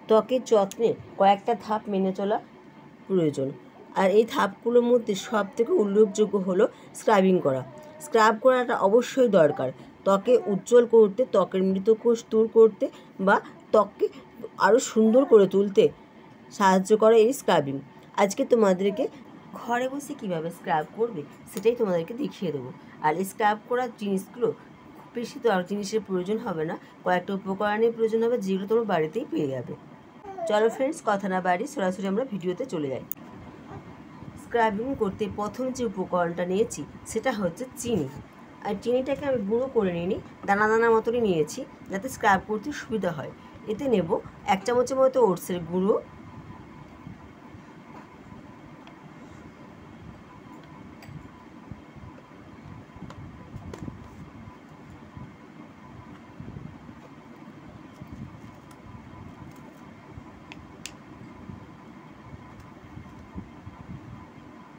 ত্বকের যত্নে কয়েকটা ধাপ মেনে চলা প্রয়োজন। আর এই ধাপগুলোর মধ্যে সবথেকে উল্লেখযোগ্য হলো স্ক্রাবিং করা। স্ক্রাব করাটা অবশ্যই দরকার ত্বকে উজ্জ্বল করতে, ত্বকের মৃতকোষ দূর করতে বা ত্বককে আরও সুন্দর করে তুলতে সাহায্য করে এই স্ক্রাবিং। আজকে তোমাদেরকে ঘরে বসে কীভাবে স্ক্রাব করবে সেটাই তোমাদেরকে দেখিয়ে দেবো। আর এই স্ক্রাব করার জিনিসগুলো খুব বেশি তো আর জিনিসের প্রয়োজন হবে না, কয়েকটা উপকরণের প্রয়োজন হবে যেগুলো তোমরা বাড়িতেই পেয়ে যাবে। চলো ফ্রেন্ডস, কথা না বাড়ি সরাসরি আমরা ভিডিওতে চলে যাই। স্ক্রাবিং করতে প্রথম যে উপকরণটা নিয়েছি সেটা হচ্ছে চিনি। আর চিনিটাকে আমি গুঁড়ো করে নিই, দানা দানা মতনই নিয়েছি যাতে স্ক্রাব করতে সুবিধা হয়। এতে নেব 1 চামচের মতো ওটসের গুঁড়ো,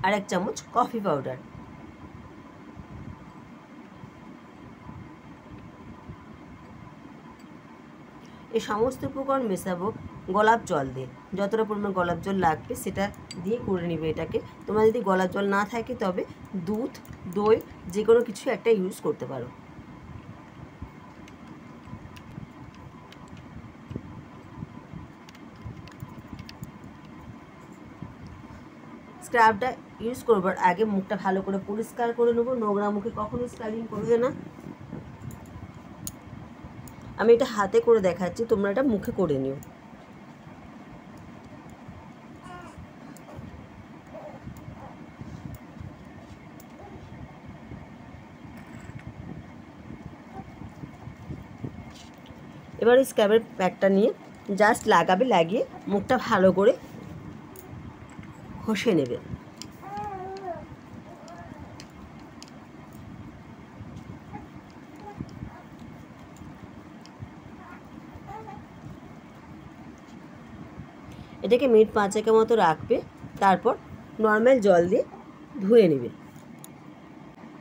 আর 1 চামচ কফি পাউডার। এই সমস্ত উপকরণ মেশাবো গোলাপ জল দিয়ে। যতটা পরিমাণ গোলাপ জল লাগবে সেটা দিয়ে করে নেবে এটাকে। তোমরা যদি গোলাপ জল না থাকে তবে দুধ, দই যে কোনো কিছু একটা ইউজ করতে পারো। স্ক্রাবটা ইউজ করবার আগে মুখটা ভালো করে পরিষ্কার করে নেবো। নোংরা মুখে কখনো স্ক্রাবিং করবে না। আমি এটা হাতে করে দেখাচ্ছি, তোমরা এটা মুখে করে নিও। এবার এই স্ক্রাবের প্যাকটা নিয়ে জাস্ট লাগাবে, লাগিয়ে মুখটা ভালো করে ঘষে নেবে। এটাকে মিনিট 5 মতো রাখবে, তারপর নর্মাল জল দিয়ে ধুয়ে নেবে।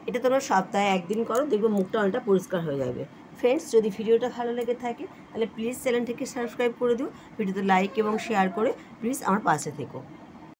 এটা তোমরা সপ্তাহে 1 দিন করো, দেখবে মুখটা অনেকটা পরিষ্কার হয়ে যাবে। ফ্রেন্ডস, যদি ভিডিওটা ভালো লেগে থাকে তাহলে প্লিজ চ্যানেলটিকে সাবস্ক্রাইব করে দিও, ভিডিওতে লাইক এবং শেয়ার করে প্লিজ আমার পাশে থেকো।